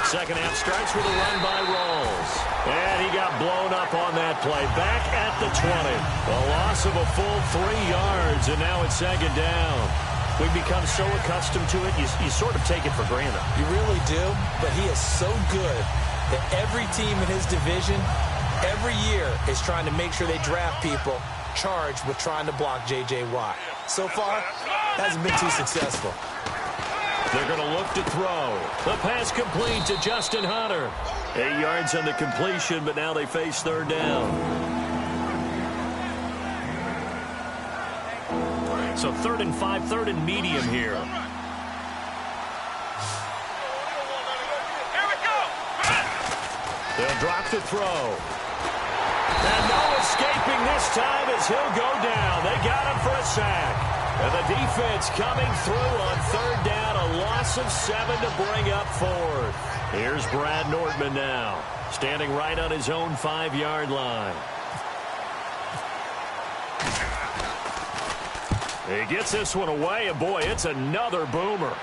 Second half starts with a run by Rawls. And he got blown up on that play. Back at the 20. A loss of a full 3 yards, and now it's second down. We've become so accustomed to it, you sort of take it for granted. You really do, but he is so good that every team in his division, every year, is trying to make sure they draft people charged with trying to block J.J. Watt. So far, hasn't been too successful. They're going to look to throw. The pass complete to Justin Hunter. 8 yards on the completion, but now they face third down. So 3rd and 5, 3rd and medium here. They'll drop the throw. And no escaping this time as he'll go down. They got him for a sack. And the defense coming through on third down. A loss of 7 to bring up 4th. Here's Brad Nordman now, standing right on his own 5-yard line. He gets this one away, and boy, it's another boomer.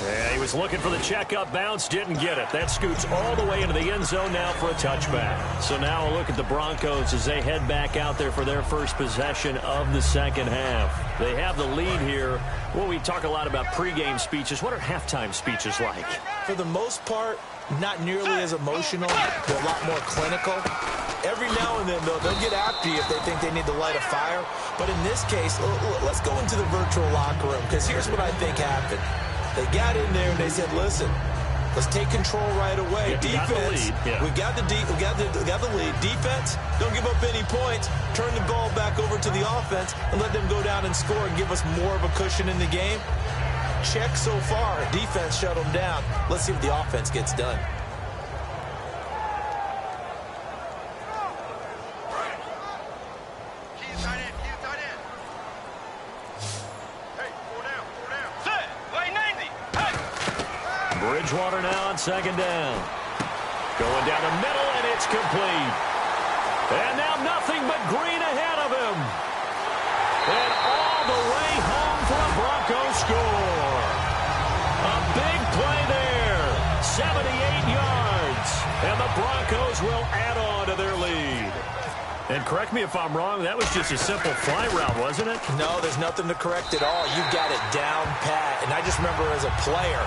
Yeah, he was looking for the check-up bounce, didn't get it. That scoots all the way into the end zone now for a touchback. So now a look at the Broncos as they head back out there for their first possession of the second half. They have the lead here. Well, we talk a lot about pregame speeches. What are halftime speeches like? For the most part, not nearly as emotional. They're a lot more clinical. Every now and then, though, they'll get after you if they think they need to light a fire. But in this case, let's go into the virtual locker room, because here's what I think happened. They got in there and they said, listen, let's take control right away. Yeah, defense, we got the lead. Defense, don't give up any points. Turn the ball back over to the offense and let them go down and score and give us more of a cushion in the game. Check so far. Defense shut them down. Let's see what the offense gets done. Bridgewater now on second down. Going down the middle, and it's complete. And now nothing but green ahead of him. And all the way home for a Broncos score. A big play there. 78 yards. And the Broncos will add on to their lead. And correct me if I'm wrong, that was just a simple fly route, wasn't it? No, there's nothing to correct at all. You got it down pat. And I just remember as a player,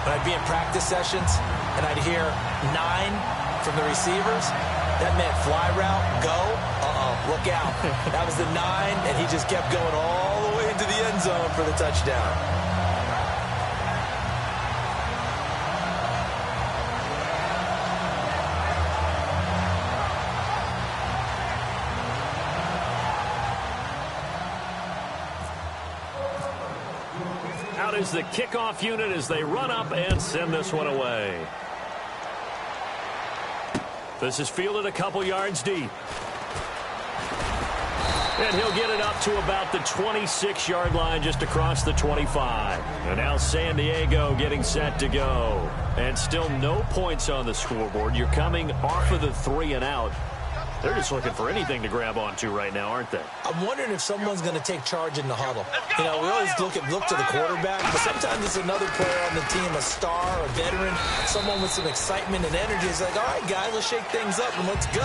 when I'd be in practice sessions and I'd hear 9 from the receivers, that meant fly route, go, look out. That was the 9, and he just kept going all the way into the end zone for the touchdown. Out is the kickoff unit as they run up and send this one away. This is fielded a couple yards deep. And he'll get it up to about the 26-yard line, just across the 25. And now San Diego getting set to go. And still no points on the scoreboard. You're coming off of the 3 and out. They're just looking for anything to grab onto right now, aren't they? I'm wondering if someone's going to take charge in the huddle. You know, we always look to the quarterback, but sometimes it's another player on the team, a star, a veteran, someone with some excitement and energy. It's like, all right, guys, let's shake things up and let's go,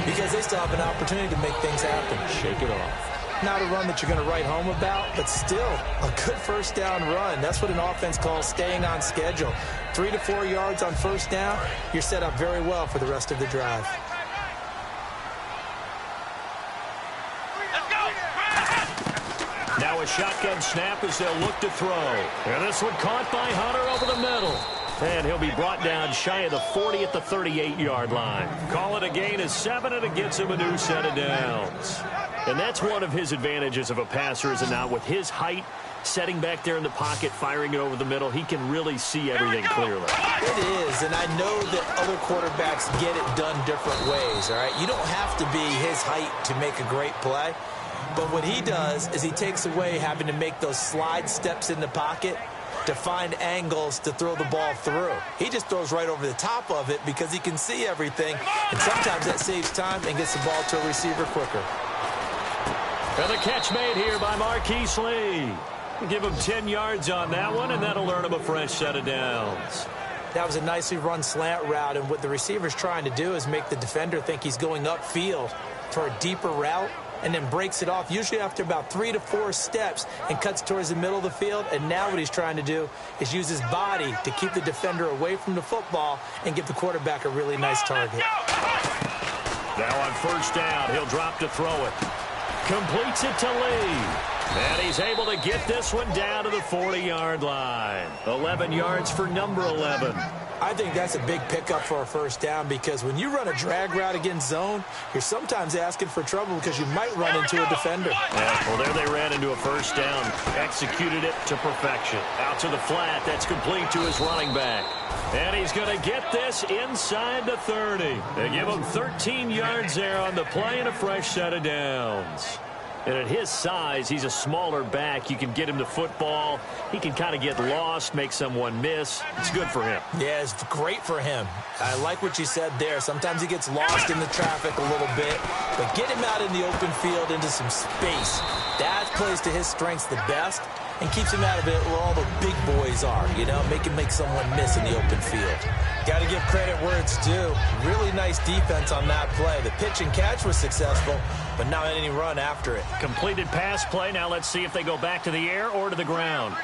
because they still have an opportunity to make things happen. Shake it off. Not a run that you're going to write home about, but still a good first down run. That's what an offense calls staying on schedule. 3 to 4 yards on first down, you're set up very well for the rest of the drive. Now a shotgun snap as they'll look to throw. And this one caught by Hunter over the middle. And he'll be brought down shy of the 40 at the 38-yard line. Call it a gain of 7, and it gets him a new set of downs. And that's one of his advantages of a passer, is it not? With his height, setting back there in the pocket, firing it over the middle, he can really see everything clearly. It is, and I know that other quarterbacks get it done different ways, all right? You don't have to be his height to make a great play. But what he does is he takes away having to make those slide steps in the pocket to find angles to throw the ball through. He just throws right over the top of it because he can see everything, and sometimes that saves time and gets the ball to a receiver quicker. And the catch made here by Marquise Lee. Give him 10 yards on that one, and that'll earn him a fresh set of downs. That was a nicely run slant route, and what the receiver's trying to do is make the defender think he's going upfield for a deeper route, and then breaks it off, usually after about 3 to 4 steps, and cuts towards the middle of the field. And now what he's trying to do is use his body to keep the defender away from the football and give the quarterback a really nice target. Now on first down, he'll drop to throw it. Completes it to Lee. And he's able to get this one down to the 40-yard line. 11 yards for number 11. I think that's a big pickup for a first down, because when you run a drag route against zone, you're sometimes asking for trouble because you might run into a defender. Yeah, well, there they ran into a first down. Executed it to perfection. Out to the flat. That's complete to his running back. And he's going to get this inside the 30. They give him 13 yards there on the play and a fresh set of downs. And at his size, he's a smaller back. You can get him the football. He can kind of get lost, make someone miss. It's good for him. Yeah, it's great for him. I like what you said there. Sometimes he gets lost in the traffic a little bit, but get him out in the open field into some space. That plays to his strengths the best and keeps him out of it where all the big boys are, you know, make someone miss in the open field. Got to give credit where it's due. Really nice defense on that play. The pitch and catch was successful, but not any run after it. Completed pass play. Now let's see if they go back to the air or to the ground.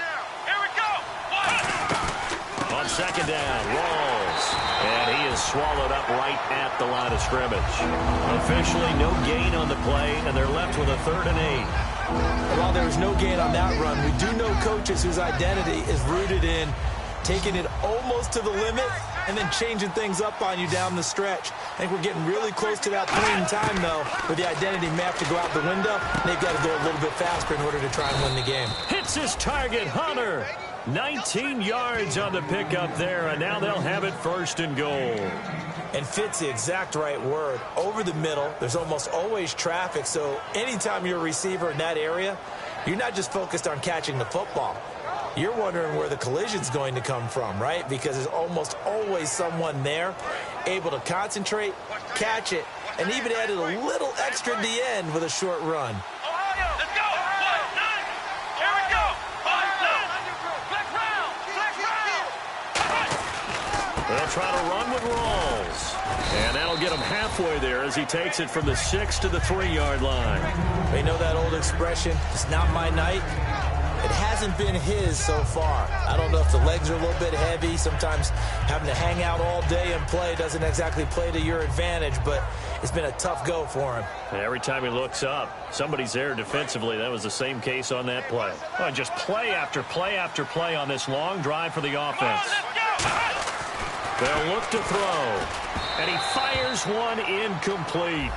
Here we go. On second down, Rawls. And he is swallowed up right at the line of scrimmage. Officially no gain on the play, and they're left with a 3rd and 8. While there was no gain on that run, we do know coaches whose identity is rooted in taking it almost to the limit and then changing things up on you down the stretch. I think we're getting really close to that point in time, though, where the identity may have to go out the window. They've got to go a little bit faster in order to try and win the game. Hits his target, Hunter. 19 yards on the pickup there, and now they'll have it 1st and goal. And fits the exact right word. Over the middle, there's almost always traffic, so anytime you're a receiver in that area, you're not just focused on catching the football. You're wondering where the collision's going to come from, right? Because there's almost always someone there able to concentrate, catch it, and even added a little extra at the end with a short run. Ohio, let's go. 1-9. Here we go. 5-9. Flex round. They'll try to run with Rawls. And that'll get him halfway there as he takes it from the 6 to the 3-yard line. They know that old expression, it's not my night. It hasn't been his so far. I don't know if the legs are a little bit heavy. Sometimes having to hang out all day and play doesn't exactly play to your advantage, but it's been a tough go for him. And every time he looks up, somebody's there defensively. That was the same case on that play. Oh, just play after play after play on this long drive for the offense. They'll look to throw. And he fires one incomplete.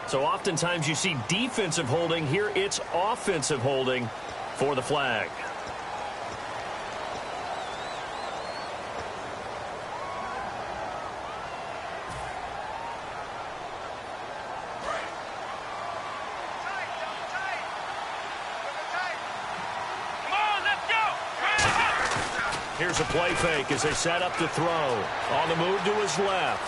So oftentimes you see defensive holding. Here it's offensive holding for the flag. Here's a play fake as they set up to throw. On the move to his left.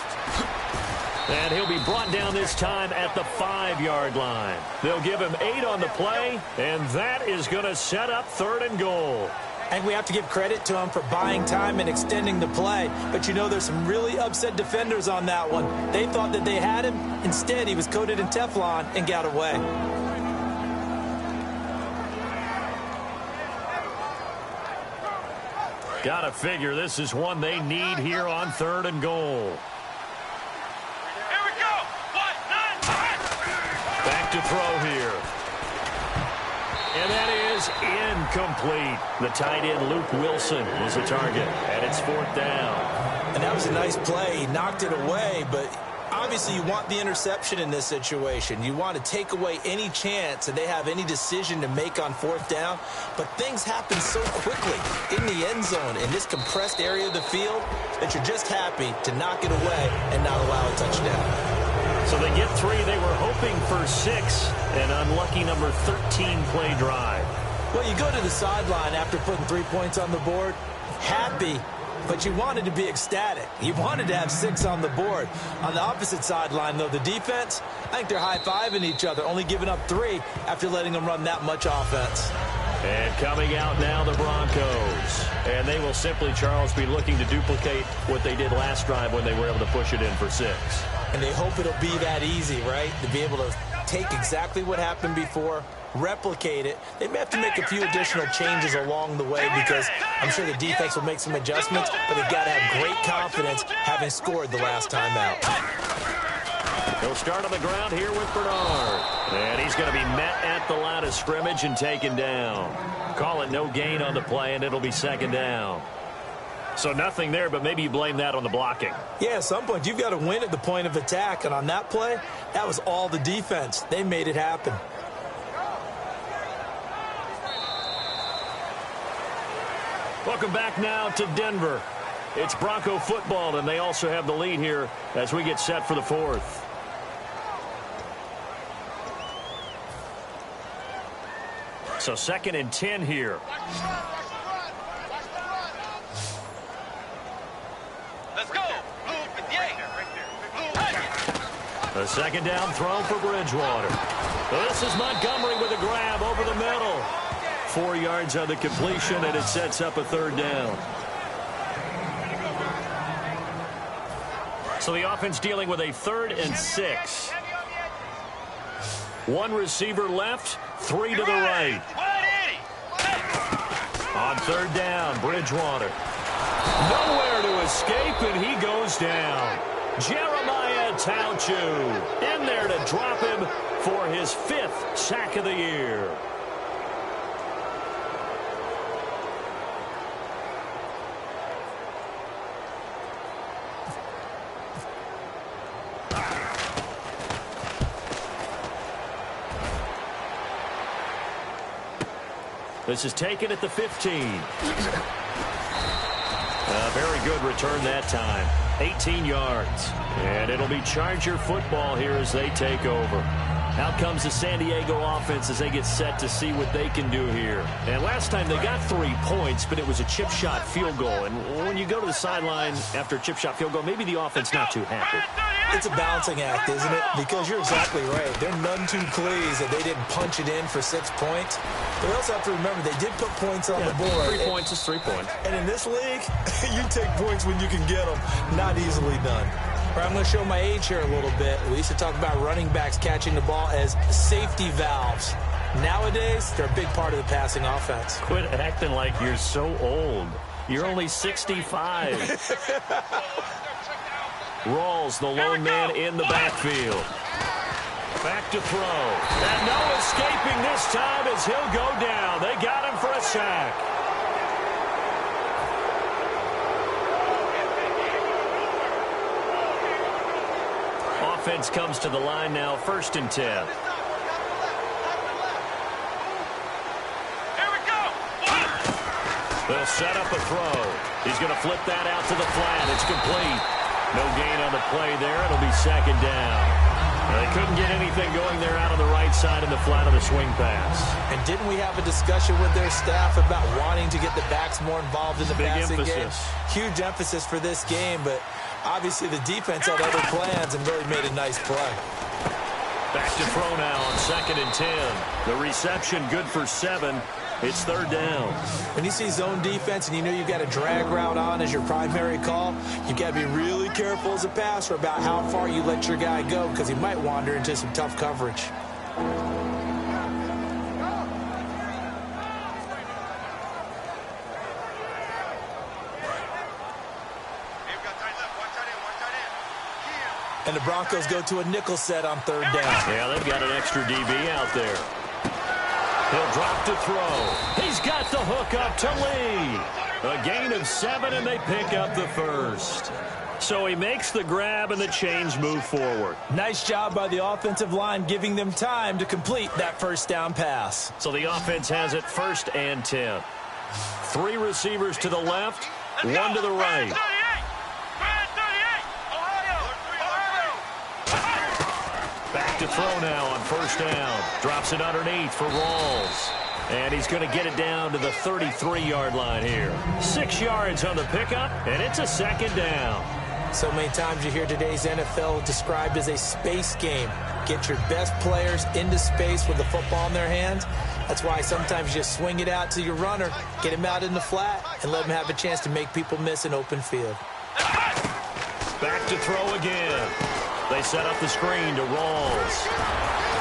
And he'll be brought down this time at the 5-yard line. They'll give him 8 on the play, and that is going to set up 3rd and goal. And we have to give credit to him for buying time and extending the play. But you know, there's some really upset defenders on that one. They thought that they had him. Instead, he was coated in Teflon and got away. Gotta figure this is one they need here on 3rd and goal. Back to throw here. And that is incomplete. The tight end, Luke Wilson, was the target. And it's 4th down. And that was a nice play. He knocked it away, but obviously you want the interception in this situation. You want to take away any chance that they have any decision to make on 4th down. But things happen so quickly in the end zone in this compressed area of the field that you're just happy to knock it away and not allow a touchdown. So they get 3. They were hoping for 6. An unlucky number 13 play drive. Well, you go to the sideline after putting 3 points on the board, happy But you wanted to be ecstatic. You wanted to have 6 on the board. On the opposite sideline, though, the defense, I think they're high-fiving each other, only giving up 3 after letting them run that much offense. And coming out now, the Broncos. And they will simply, Charles, be looking to duplicate what they did last drive when they were able to push it in for 6. And they hope it'll be that easy, right? To be able to take exactly what happened before, replicate it. They may have to make a few additional changes along the way because I'm sure the defense will make some adjustments, but they've got to have great confidence having scored the last time out. He'll start on the ground here with Bernard. And he's going to be met at the line of scrimmage and taken down. Call it no gain on the play, and it'll be 2nd down. So nothing there, but maybe you blame that on the blocking. Yeah, at some point, you've got to win at the point of attack. And on that play, that was all the defense. They made it happen. Welcome back now to Denver. It's Bronco football, and they also have the lead here as we get set for the 4th. So 2nd and 10 here. Let's go. Blue 58. A 2nd down throw for Bridgewater. This is Montgomery with a grab over the middle. 4 yards on the completion, and it sets up a 3rd down. So the offense dealing with a 3rd and 6. 1 receiver left, 3 to the right. On 3rd down, Bridgewater. Nowhere to escape, and he goes down. Jeremiah Tauchu in there to drop him for his 5th sack of the year. This is taken at the 15. A very good return that time. 18 yards. And it'll be Charger football here as they take over. Out comes the San Diego offense as they get set to see what they can do here. And last time they got 3 points, but it was a chip shot field goal. And when you go to the sideline after a chip shot field goal, maybe the offense not too happy. It's a balancing act, isn't it? Because you're exactly right. They're none too pleased that they didn't punch it in for 6 points. But we also have to remember they did put points on the board. 3 points is 3 points. And in this league, you take points when you can get them. Not easily done. All right, I'm going to show my age here a little bit. We used to talk about running backs catching the ball as safety valves. Nowadays, they're a big part of the passing offense. Quit acting like you're so old. You're only 65. Rawls, the lone man in the backfield. Back to throw. And no escaping this time as he'll go down. They got him for a sack. Offense comes to the line now, 1st and 10. Here we go. They'll set up a throw. He's going to flip that out to the flat. It's complete. No gain on the play there. It'll be 2nd down. They couldn't get anything going there out on the right side in the flat of the swing pass. And didn't we have a discussion with their staff about wanting to get the backs more involved in the passing game? Huge emphasis for this game, but obviously the defense had other plans and really made a nice play. Back to throw now on 2nd and 10. The reception good for 7. It's 3rd down. When you see zone defense and you know you've got a drag route on as your primary call, you've got to be really careful as a passer about how far you let your guy go because he might wander into some tough coverage. And the Broncos go to a nickel set on 3rd down. Yeah, they've got an extra DB out there. He'll drop to throw. He's got the hook up to Lee. A gain of 7, and they pick up the 1st. So he makes the grab, and the chains move forward. Nice job by the offensive line, giving them time to complete that 1st down pass. So the offense has it 1st and 10. 3 receivers to the left, 1 to the right. Back to throw now on 1st down. Drops it underneath for Rawls. And he's going to get it down to the 33-yard line here. 6 yards on the pickup, and it's a second down. So many times you hear today's NFL described as a space game. Get your best players into space with the football in their hands. That's why sometimes you just swing it out to your runner, get him out in the flat, and let him have a chance to make people miss an open field. Back to throw again. They set up the screen to Rawls.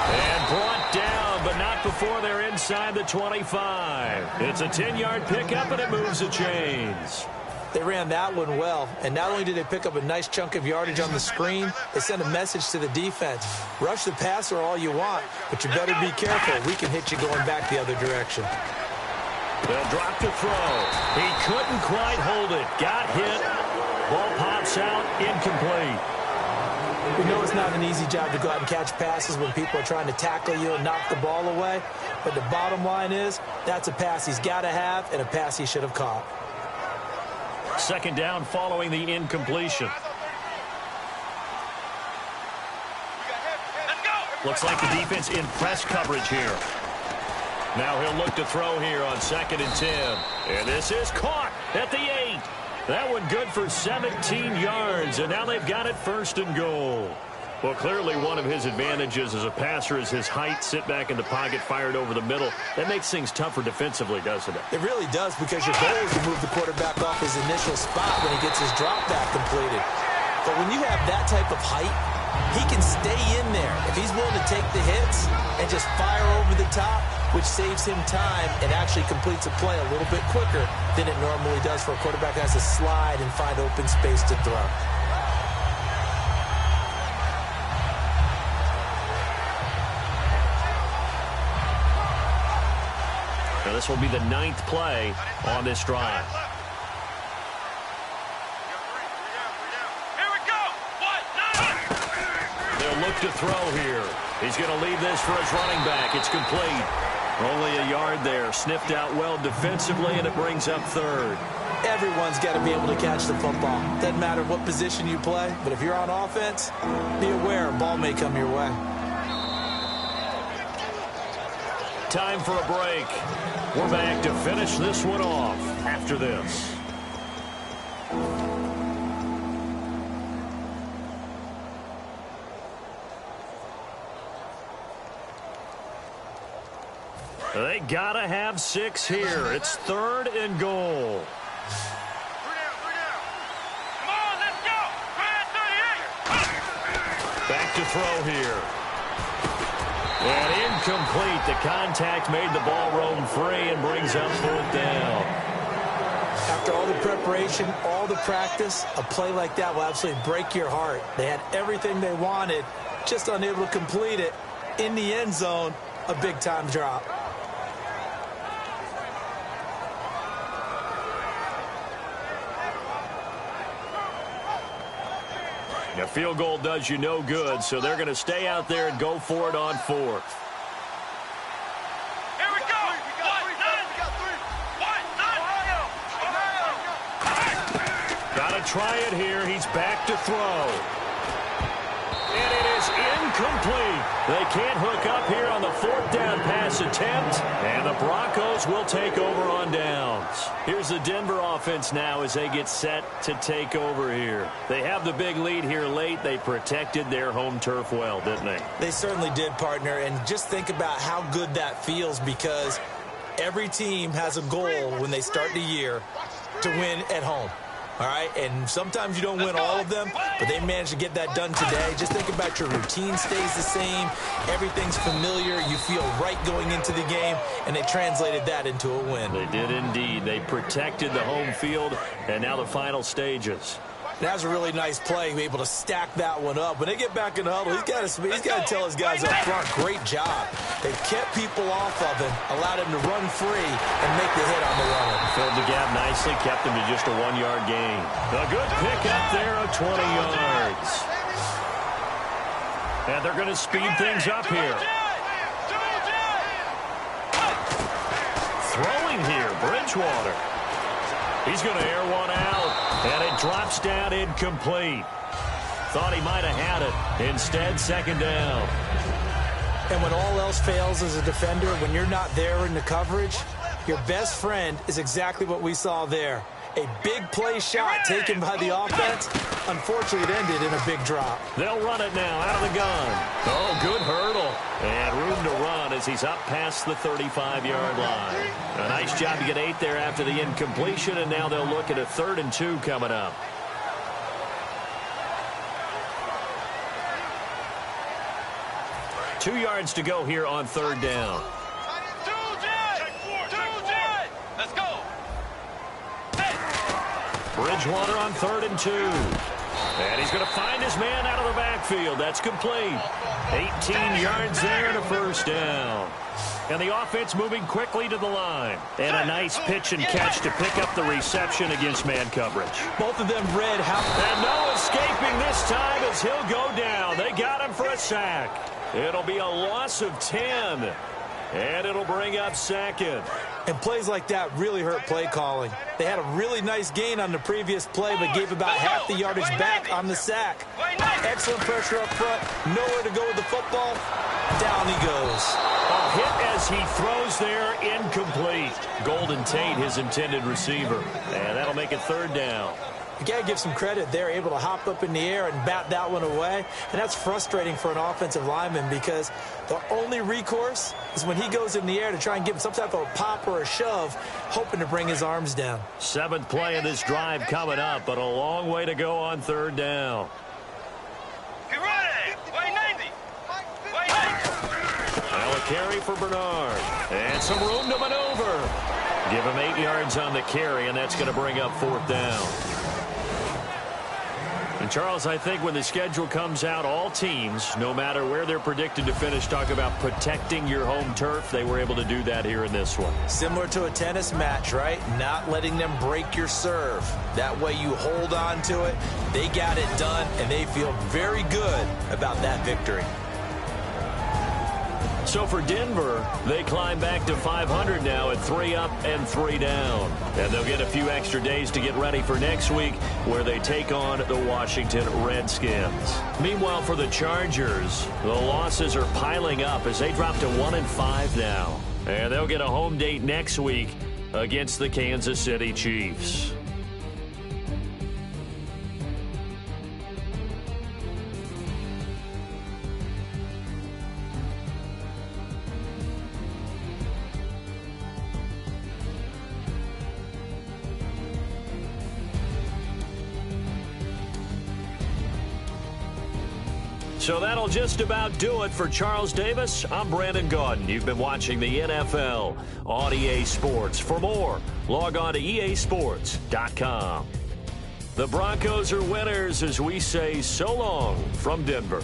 And brought down, but not before they're inside the 25. It's a 10-yard pickup, and it moves the chains. They ran that one well, and not only did they pick up a nice chunk of yardage on the screen, they sent a message to the defense. Rush the passer all you want, but you better be careful. We can hit you going back the other direction. They'll drop to throw. He couldn't quite hold it. Got hit. Ball pops out, incomplete. We know it's not an easy job to go out and catch passes when people are trying to tackle you and knock the ball away, but the bottom line is that's a pass he's got to have and a pass he should have caught. Second down following the incompletion. Looks like the defense in press coverage here. Now he'll look to throw here on 2nd and 10. And this is caught at the 8. That one good for 17 yards, and now they've got it 1st and goal. Well, clearly one of his advantages as a passer is his height. Sit back in the pocket, fired over the middle. That makes things tougher defensively, doesn't it? It really does, because your goal is to move the quarterback off his initial spot when he gets his drop back completed. But when you have that type of height, he can stay in there if he's willing to take the hits and just fire over the top, which saves him time and actually completes a play a little bit quicker than it normally does for a quarterback who has to slide and find open space to throw. Now this will be the 9th play on this drive. Here we go. They'll look to throw here. He's going to leave this for his running back. It's complete. Only a yard there. Sniffed out well defensively, and it brings up 3rd. Everyone's got to be able to catch the football. Doesn't matter what position you play, but if you're on offense, be aware a ball may come your way. Time for a break. We're back to finish this one off after this. They gotta have 6 here. It's 3rd and goal. Come on, let's go. Back to throw here. And incomplete. The contact made the ball roam free and brings up 4th down. After all the preparation, all the practice, a play like that will absolutely break your heart. They had everything they wanted, just unable to complete it. In the end zone, a big-time drop. A field goal does you no good, so they're going to stay out there and go for it on 4th. Here we go. Got to try it here. He's back to throw. And it is incomplete. They can't hook up here on the 4th down pass attempt. And the Broncos will take over on downs. Here's the Denver offense now as they get set to take over here. They have the big lead here late. They protected their home turf well, didn't they? They certainly did, partner. And just think about how good that feels, because every team has a goal when they start the year to win at home. All right, and sometimes you don't win all of them, but they managed to get that done today. Just think about your routine stays the same. Everything's familiar. You feel right going into the game, and they translated that into a win. They did indeed. They protected the home field, and now the final stages. That was a really nice play, able to stack that one up. When they get back in the huddle, he's got to tell his guys up front, great job. They kept people off of him, allowed him to run free and make the hit on the runner. Filled the gap nicely, kept him to just a 1-yard gain. A good pickup there of 20 yards. And they're going to speed things up here. Throwing here, Bridgewater. He's going to air one out, and it drops down incomplete. Thought he might have had it. Instead, 2nd down. And when all else fails as a defender, when you're not there in the coverage, your best friend is exactly what we saw there. A big play shot taken by the offense. Unfortunately, it ended in a big drop. They'll run it now out of the gun. Oh, good hurdle. And room to run as he's up past the 35-yard line. A nice job to get 8 there after the incompletion, and now they'll look at a 3rd and 2 coming up. Two yards to go here on 3rd down. Let's go. Bridgewater on 3rd and 2. And he's going to find his man out of the backfield. That's complete. 18 yards there and a 1st down. And the offense moving quickly to the line. And a nice pitch and catch to pick up the reception against man coverage. Both of them read how... And no escaping this time as he'll go down. They got him for a sack. It'll be a loss of 10. And it'll bring up 2nd. And plays like that really hurt play calling. They had a really nice gain on the previous play, but gave about half the yardage back on the sack. Excellent pressure up front. Nowhere to go with the football. Down he goes. A hit as he throws there, incomplete. Golden Tate, his intended receiver. And that'll make it 3rd down. You got to give some credit. They're able to hop up in the air and bat that one away. And that's frustrating for an offensive lineman because the only recourse is when he goes in the air to try and give him some type of a pop or a shove, hoping to bring his arms down. 7th play of this drive coming up, but a long way to go on 3rd down. Get ready. Way 90. Way 90. Now a carry for Bernard. And some room to maneuver. Give him 8 yards on the carry, and that's going to bring up 4th down. And, Charles, I think when the schedule comes out, all teams, no matter where they're predicted to finish, talk about protecting your home turf. They were able to do that here in this one. Similar to a tennis match, right? Not letting them break your serve. That way you hold on to it. They got it done, and they feel very good about that victory. So for Denver, they climb back to 500 now at 3 up and 3 down. And they'll get a few extra days to get ready for next week where they take on the Washington Redskins. Meanwhile, for the Chargers, the losses are piling up as they drop to 1-5 now. And they'll get a home date next week against the Kansas City Chiefs. So that'll just about do it for Charles Davis. I'm Brandon Gaudin. You've been watching the NFL on EA Sports. For more, log on to easports.com. The Broncos are winners as we say so long from Denver.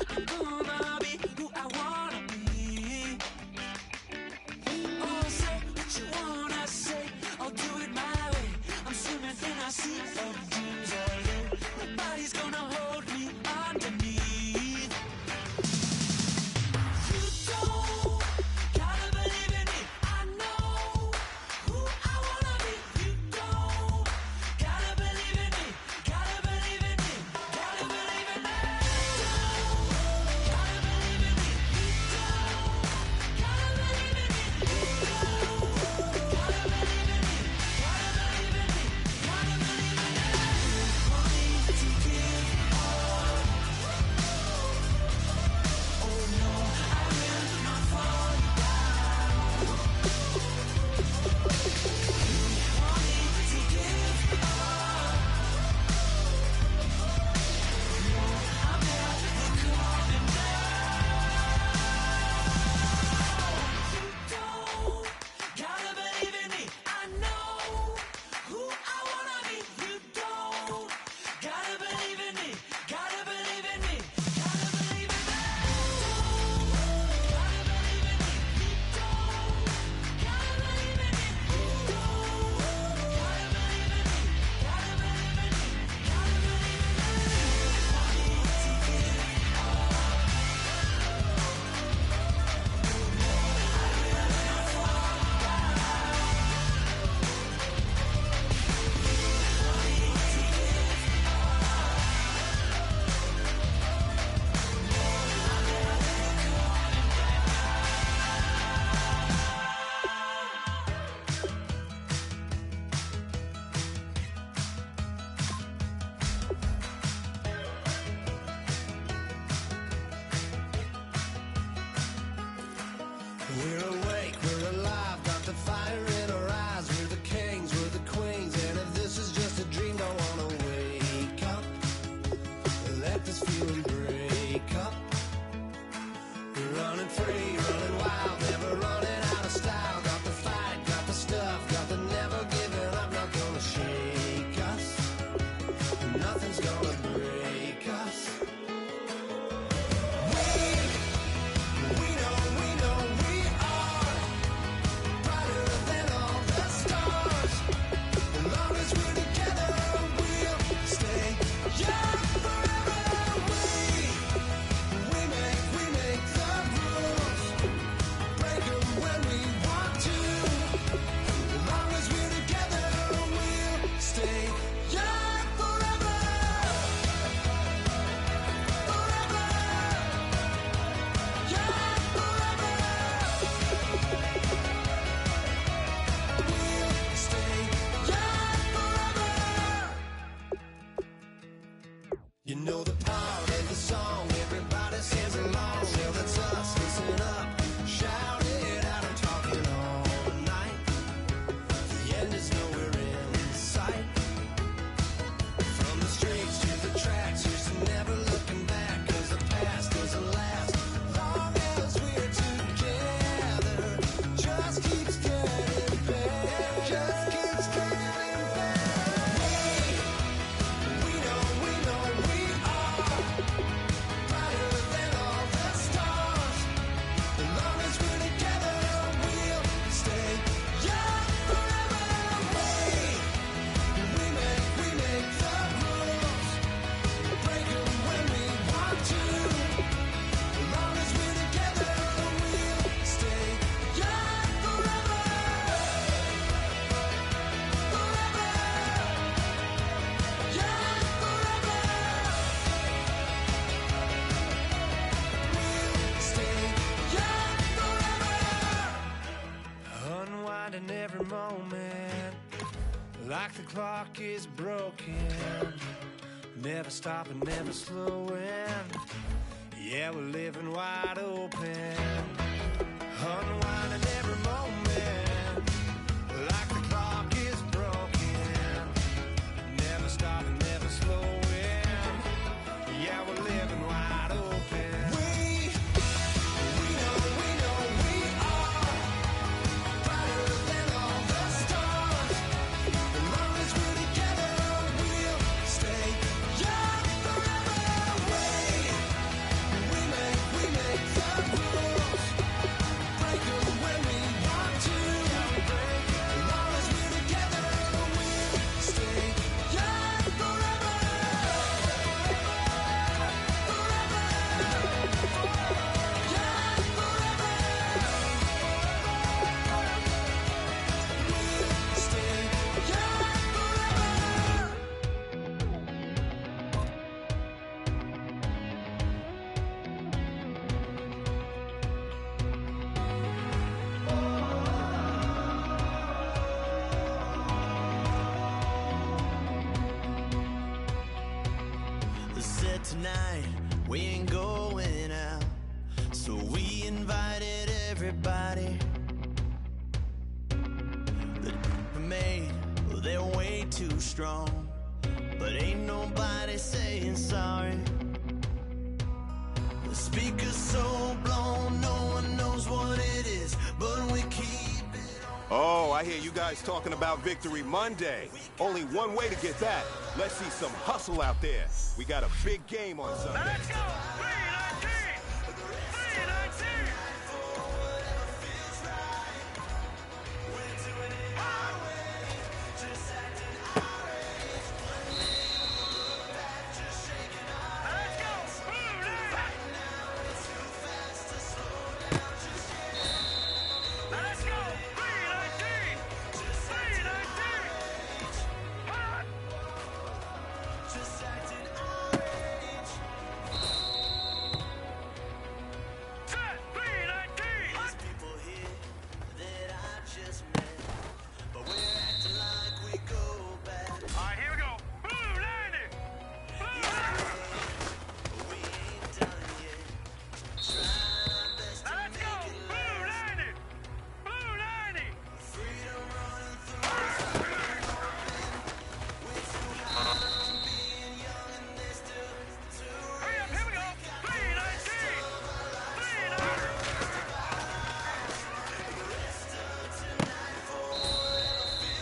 I'm gonna be who I wanna be. Oh, say what you wanna say, I'll do it my way. I'm swimming in a sea of dreams all day. Nobody's gonna hold me underneath. You don't gotta believe in me. I know who I wanna be. You don't gotta believe in me. Gotta believe in me. Gotta believe in me. Gotta believe in me. You don't gotta believe in me. You don't gotta believe in me. Gotta believe in me. Gotta believe in me. Want me to give up? Oh no, I will not fall down. Want me to give up? No, I'm never coming down. You don't gotta believe in me. I know who I wanna be. You don't gotta believe in me. Gotta believe in me. Gotta believe in me. Gotta believe in me. You don't gotta believe in me. You don't gotta believe in me. Gotta believe in me. Gotta believe in me. Want me to give up? No, I will not fall down. Want me to give We're awake, we're alive, got the fire in our eyes. We're the kings, we're the queens, and if this is just a dream, don't wanna wake up. Let this feeling break up. We're running free, running wild, never running out of style. Got the fight, got the stuff, got the never giving up. Not gonna shake us, nothing's gonna break us. We know we are brighter than all the stars. As long as we're together, we'll stay young forever. We make the rules, break 'em when we want to. As long as we're together, we'll stay young forever. Forever. Young forever. We'll stay young forever. You know the part of the song, everybody sings along. Well, that's us, listen up, shout it out, I'm talking all night. The end is nowhere in sight. From the streets to the tracks, here's to never looking back, 'cause the past doesn't last. Long as we're together, just keeps getting better. Just keeps getting better. We know we are brighter than all the stars. As long as we're together, we'll stay young forever. We make the rules, break 'em when we want to. As long as we're together, we'll stay young forever. Forever. Young forever. We'll stay young forever. Unwinding every moment, like the clock is broken. Never stopping, never slowing. Yeah, we're living wide open. Unwinding every moment, like the clock is broken. Never stopping, never slowing. Yeah, we're living wide open. We know we are brighter than all the stars. As long as we're together, we'll stay young forever. We tonight we ain't going out, so we invited everybody. The made, well, they're way too strong, but ain't nobody saying sorry. The speaker's so blown, no one knows what it is, but we keep it on. Oh, I hear you guys talking about Victory Monday. Only one way to get that. Let's see some hustle out there. We got a big game on Sunday. Let's go! 319! 319! Let's go! Blue Navy! Let's go! 319! 319! Hot! Set! 319! People here that I just met, but we're acting like we go back. All right, here we go. Blue Navy! Blue Navy! We ain't done yet. Trying our best to Let's go! make it Blue last. Navy! Blue Navy! Freedom running through us, we're too high on being young and there's still too Hurry up, here we go. 319! 319!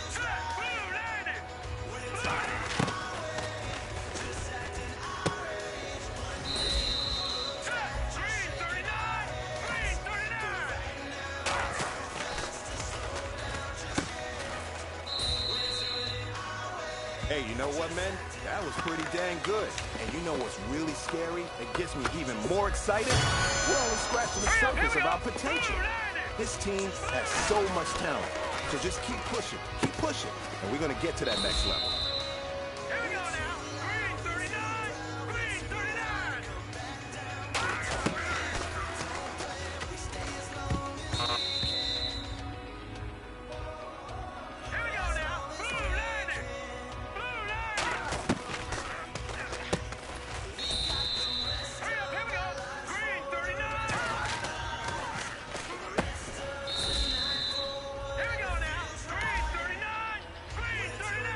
Set! Blue Navy! Blue Navy! Set! 339! 339! Hey, you know what, man? That was pretty dang good. And you know what's really scary? It gets me even more excited? We're only scratching the Hurry up, here surface we of go. our potential. Blue Navy! This team has so much talent. So just keep pushing, and we're gonna get to that next level. Here we go now. 339! 339! Here we go now. Blue Navy! Blue Navy! Hurry up, here we go. 339! Here we go now. 339! 339!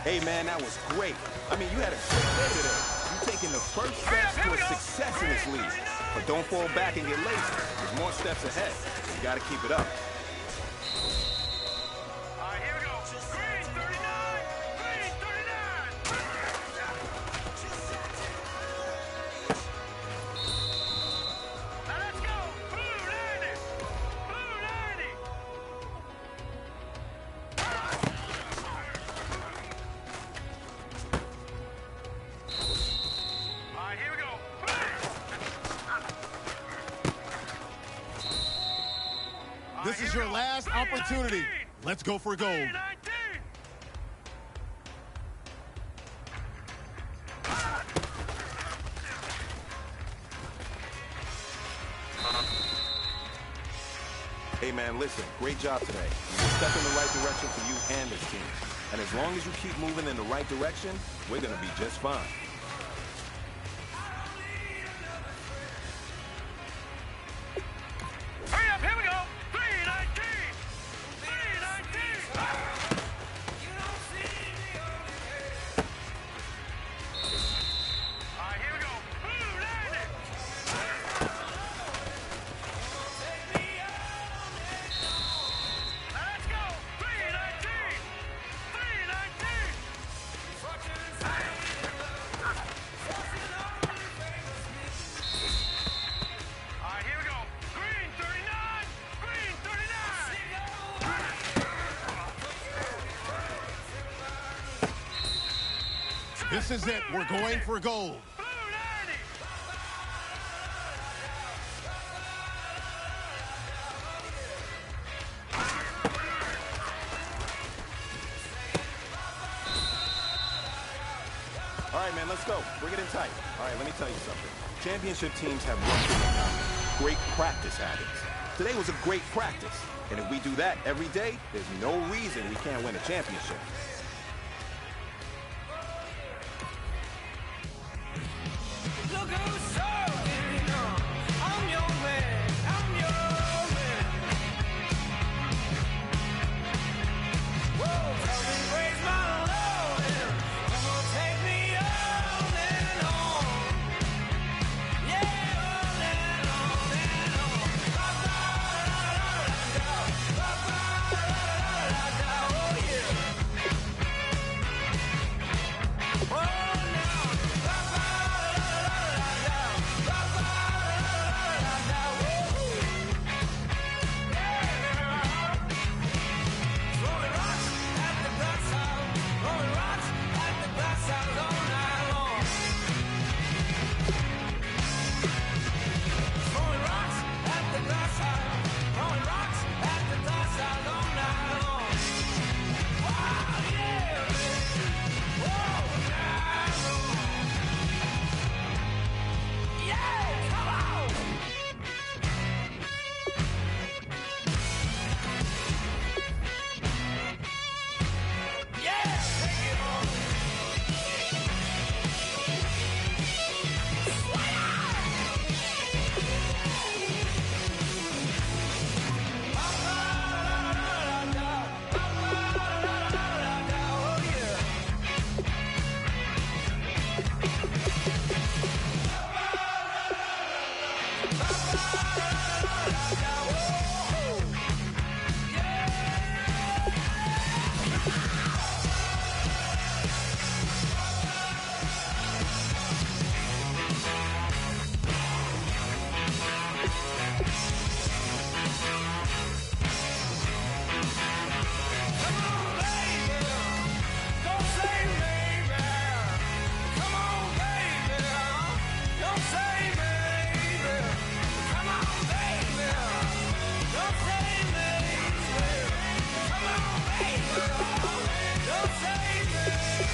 Hey, man, that was great. I mean, you had a great day today. You taking the first steps Here we towards go. success in this league. But don't fall back and get lazy. There's more steps ahead. You gotta keep it up. All right, here we go. 339! 339! Now let's go. Blue Navy! Blue Navy! All right, here we go. All This right, is here we your go. last opportunity. 319! Let's go for gold. 319! Hey, man, listen, great job today. You're a step in the right direction for you and this team. And as long as you keep moving in the right direction, we're gonna be just fine. Hurry up, here we go. 319! 319! All right, here we go. Blue Navy! Now let's go. 319! 319! All right, here we go. Green 39! Green 39! This is it. We're going for gold. Blue Navy! All right, man, let's go. Bring it in tight. All right, let me tell you something. Championship teams have one thing in common: great practice habits. Today was a great practice. And if we do that every day, there's no reason we can't win a championship. Look who's serving, I'm your man, I'm your man. Whoa, tell me where's my love, and come on, take me on and on. Yeah, on and on and on. Ba-ba-da-da-da-da, ba-ba-da-da-da-da, oh yeah. Oh, now, ba-ba-da-da-da-da, ba-ba-da-da-da-da, woo. Yeah. Throwing rocks at the glass house, throwing rocks at the glass house all night long. Throwing rocks at the glass house, throwing rocks at the glass house all night long. Wow, yeah, baby. Whoa, night long. Yeah, come on. Yeah, take it on. Oh yeah. Come on, baby. Don't say maybe. Come on, baby. Don't say maybe. Come on, baby. Don't say maybe. Come on, baby. Don't say maybe.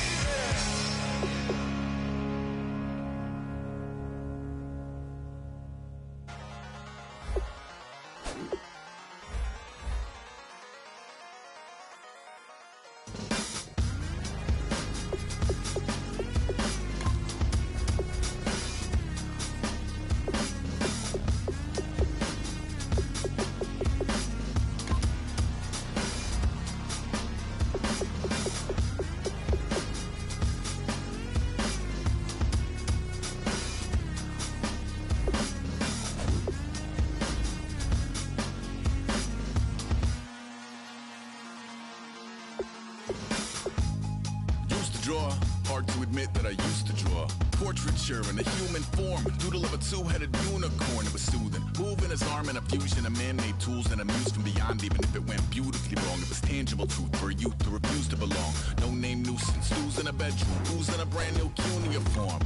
Used to draw, hard to admit that I used to draw. Portraiture in a human form, doodle of a two-headed unicorn. It was soothing, moving his arm in a fusion of man-made tools and amused from beyond. Even if it went beautifully wrong, it was tangible truth for a youth to refuse to belong. No name nuisance, who's in a bedroom, who's in a brand new cuneiform.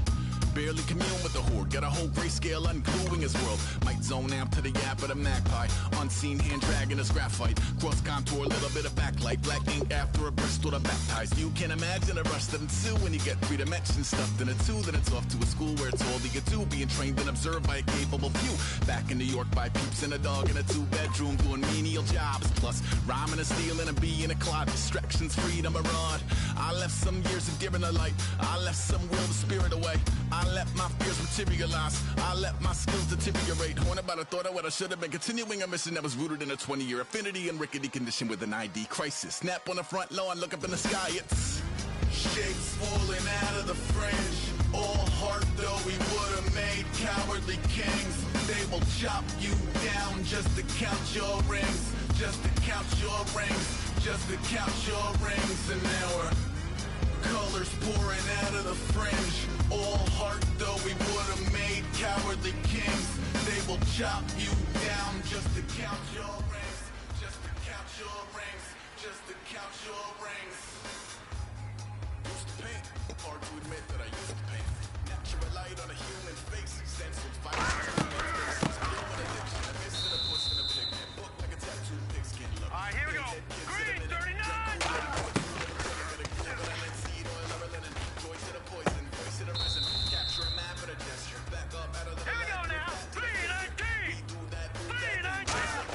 Barely commune with the horde, got a whole grayscale ungluing his world. Might zone out to the yap of the magpie, unseen hand dragging his graphite. Cross contour, a little bit of backlight, black ink after a Bristol to baptize. You can imagine a rush that ensue when you get three dimensions stuffed in a two. Then it's off to a school where it's all you get to, being trained and observed by a capable few. Back in New York by peeps and a dog in a two-bedroom doing menial jobs. Plus rhyming and stealing and being a clod, distractions, freedom, a rod. I left some years of deer in the light, I left some will the spirit away. I let my fears materialize, I let my skills deteriorate. Horned about a thought of what I should have been, continuing a mission that was rooted in a 20-year affinity and rickety condition with an ID crisis. Snap on the front lawn, look up in the sky, it's shapes falling out of the fringe. All heart though we would have made cowardly kings. They will chop you down just to count your rings, just to count your rings, just to count your rings. And now we're colors pouring out of the fringe. All heart though we would have made cowardly kings. They will chop you down just to count your rings, just to count your rings, just to count your rings. Used to paint, hard to admit that I used to paint. Natural light on a human face, stenciled fire. Alright, here we go. Green 39! Here we go now. 319! 319!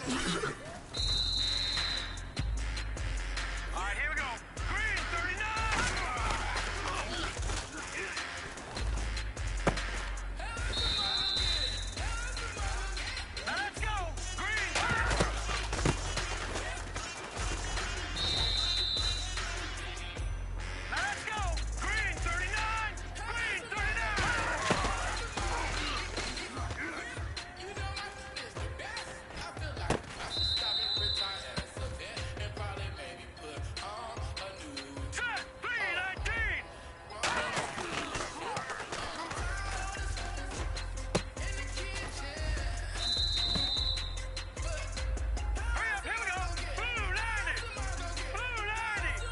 All right, here we go. Green 39. Now let's go. Green. Now let's go. Green 39. Green 39. Set. 319. Hurry up, here we go. Blue 90. Blue 90.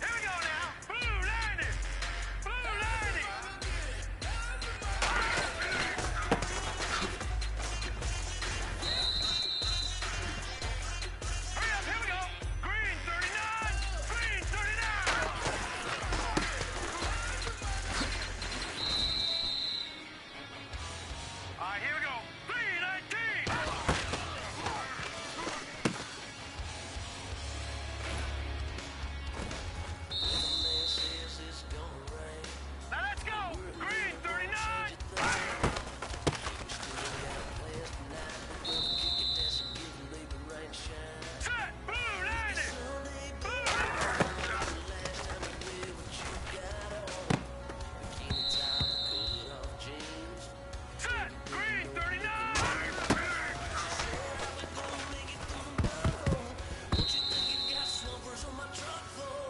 Here we go now. Blue 90. Blue 90. Hurry up, here we go. Green 39. Green 39. All right, here we go. 319. Now let's go. Green 39. Set. Blue 90. Blue 90. Set. Green 39.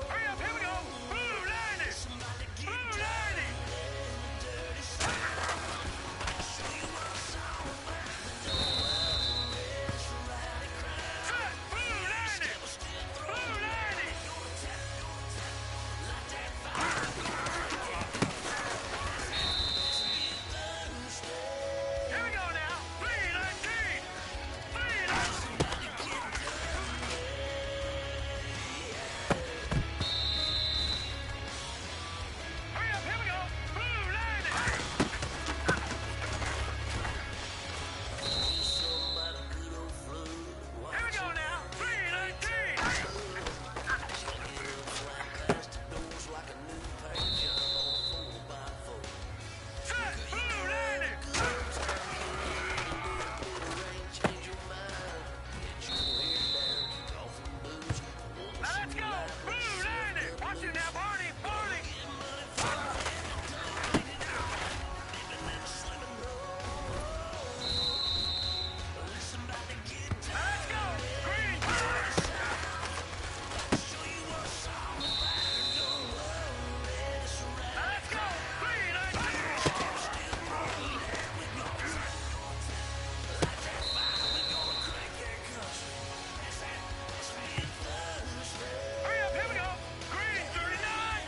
Hurry up, here we go. Blue 90. Blue 90. Set. Blue 90. Blue 90. Here we go now. 319. 319. Hurry up, here we go. Blue 90. Here we go now. 319. Set. Blue 90. Now let's go. Blue 90. Watch it now, Barney. Barney. Now let's go. Green. Now let's go. 319. Hurry up, here we go. Green 39.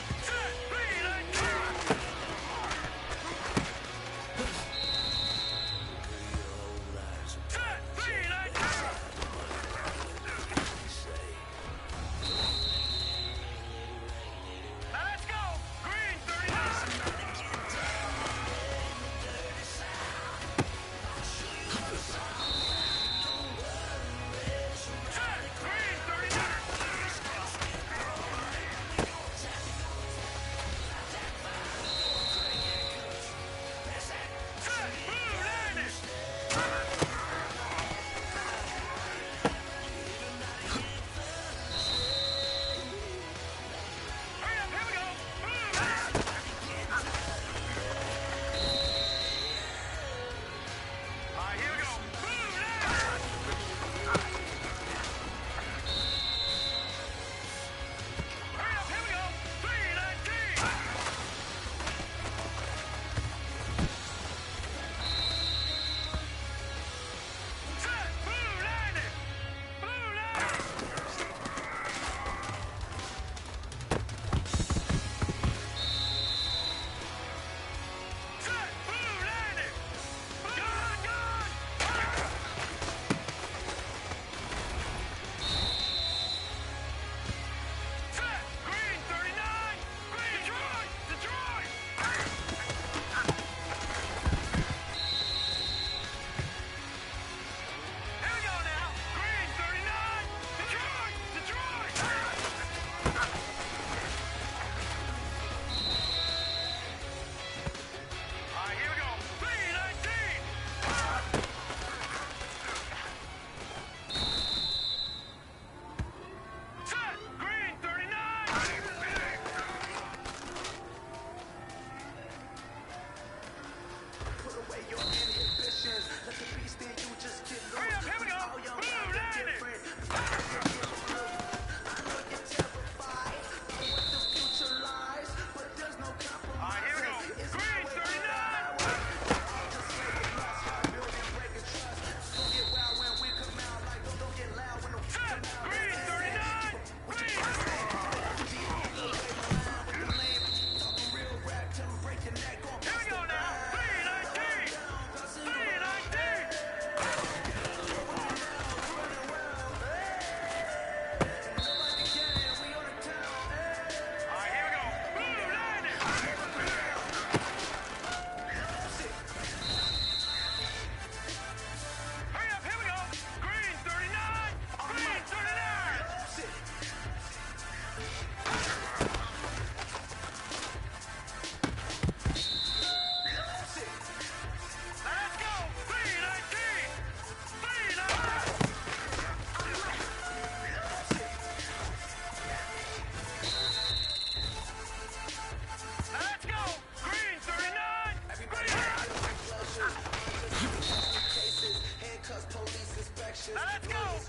Set. 319. Set. 319. Now let's go. Green 39. Set. Green 39.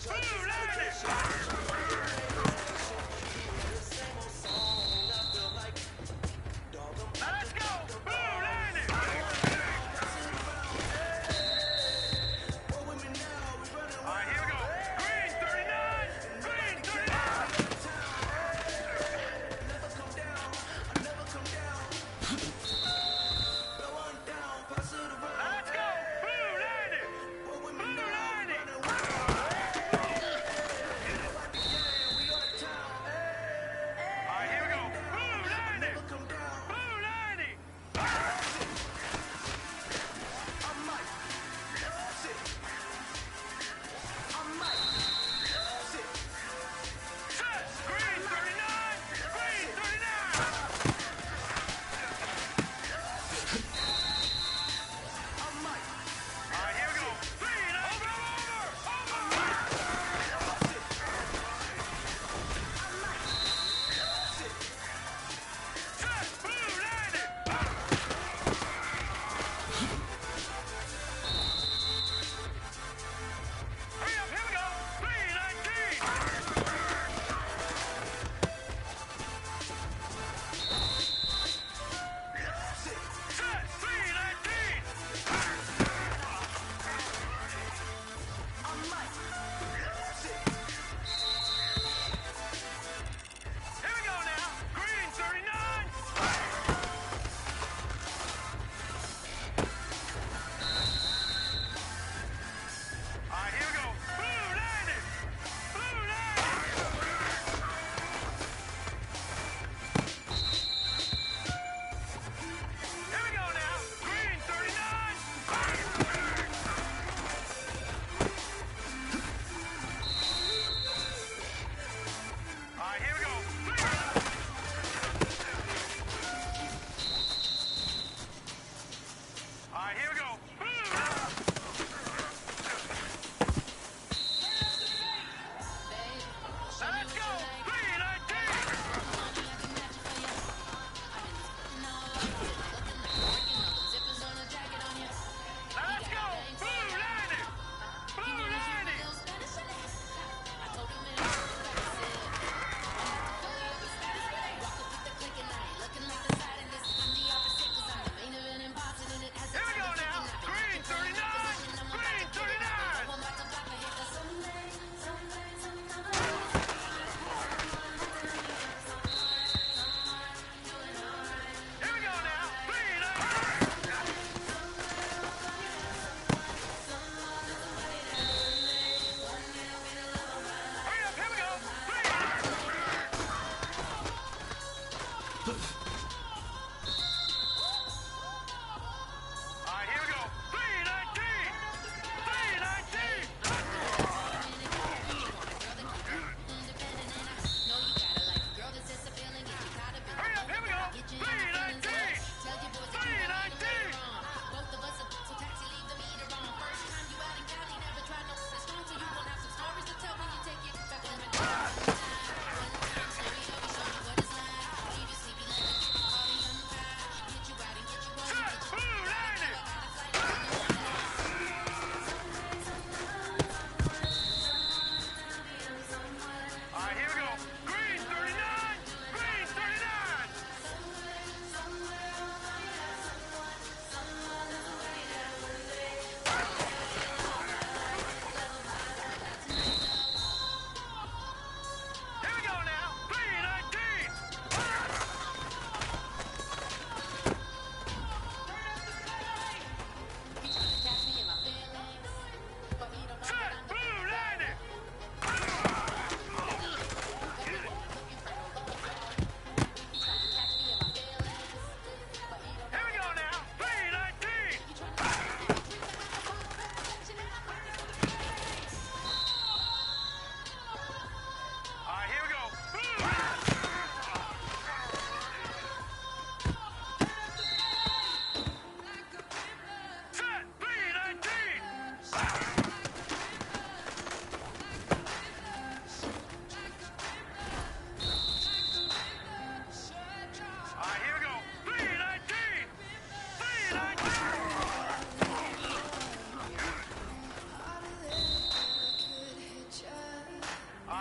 Let's go! Blue landed! All right, here we go. Green 39! Green 39! Let's go! Blue landed! Blue landed!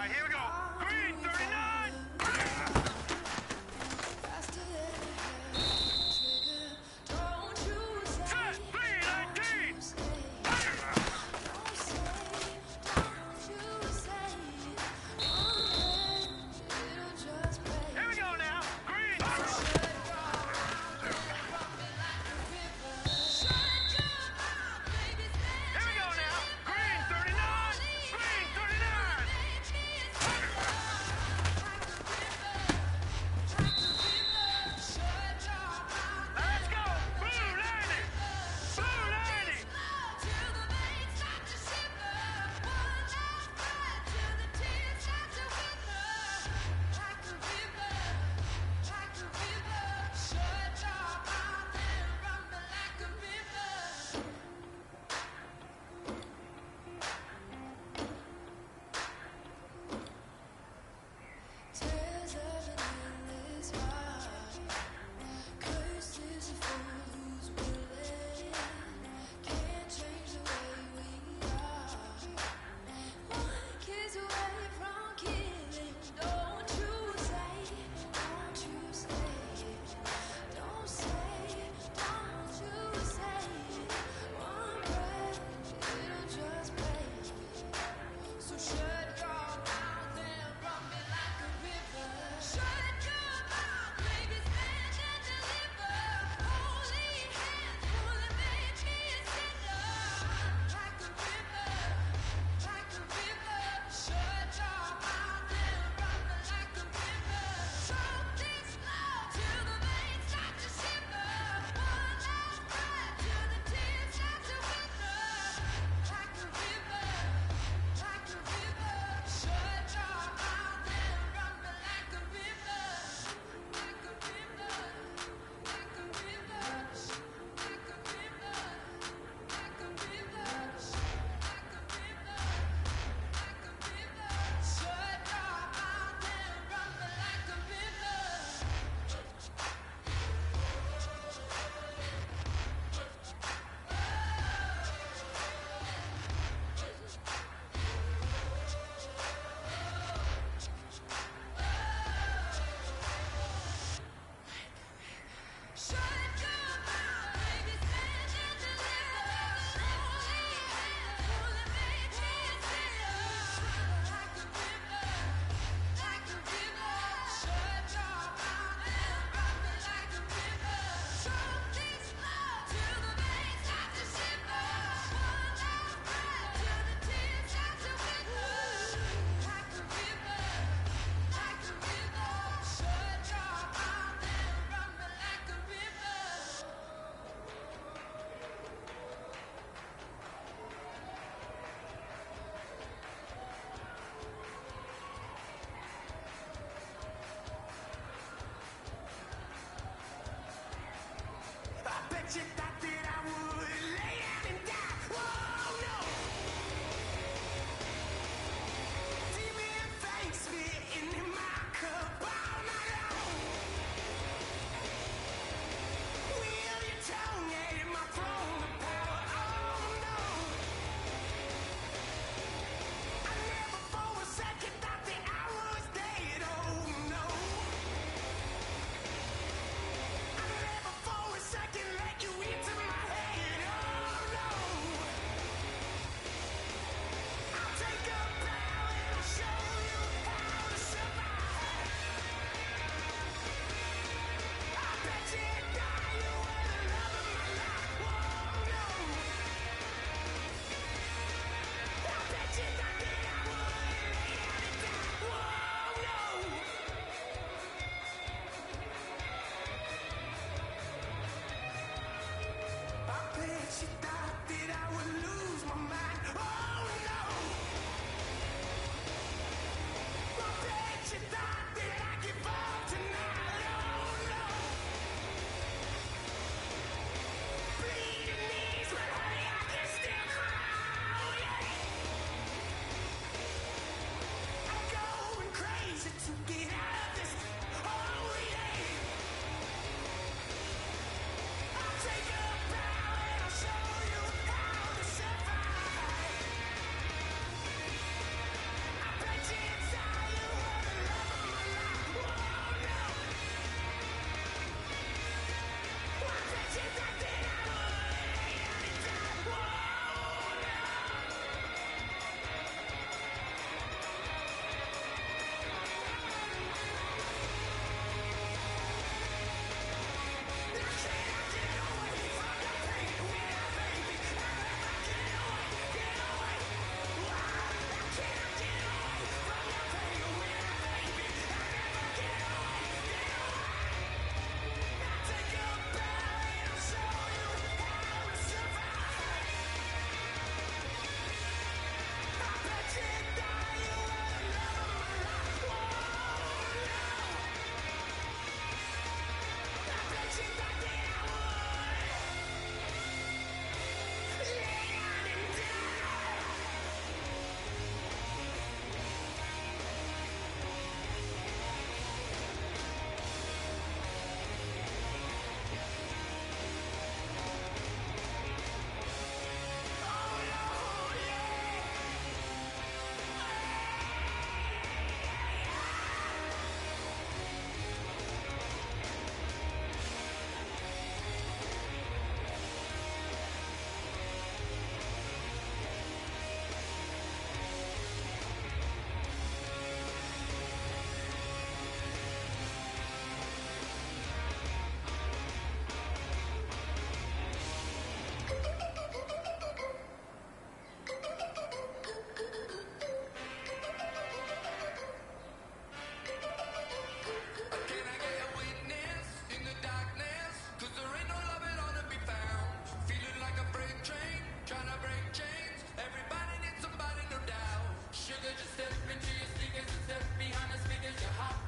right, here we go. Green, 39. Set, green, 19. Here we go now. Green. Here we go now. Green, 39. Green, 39.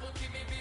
will keep me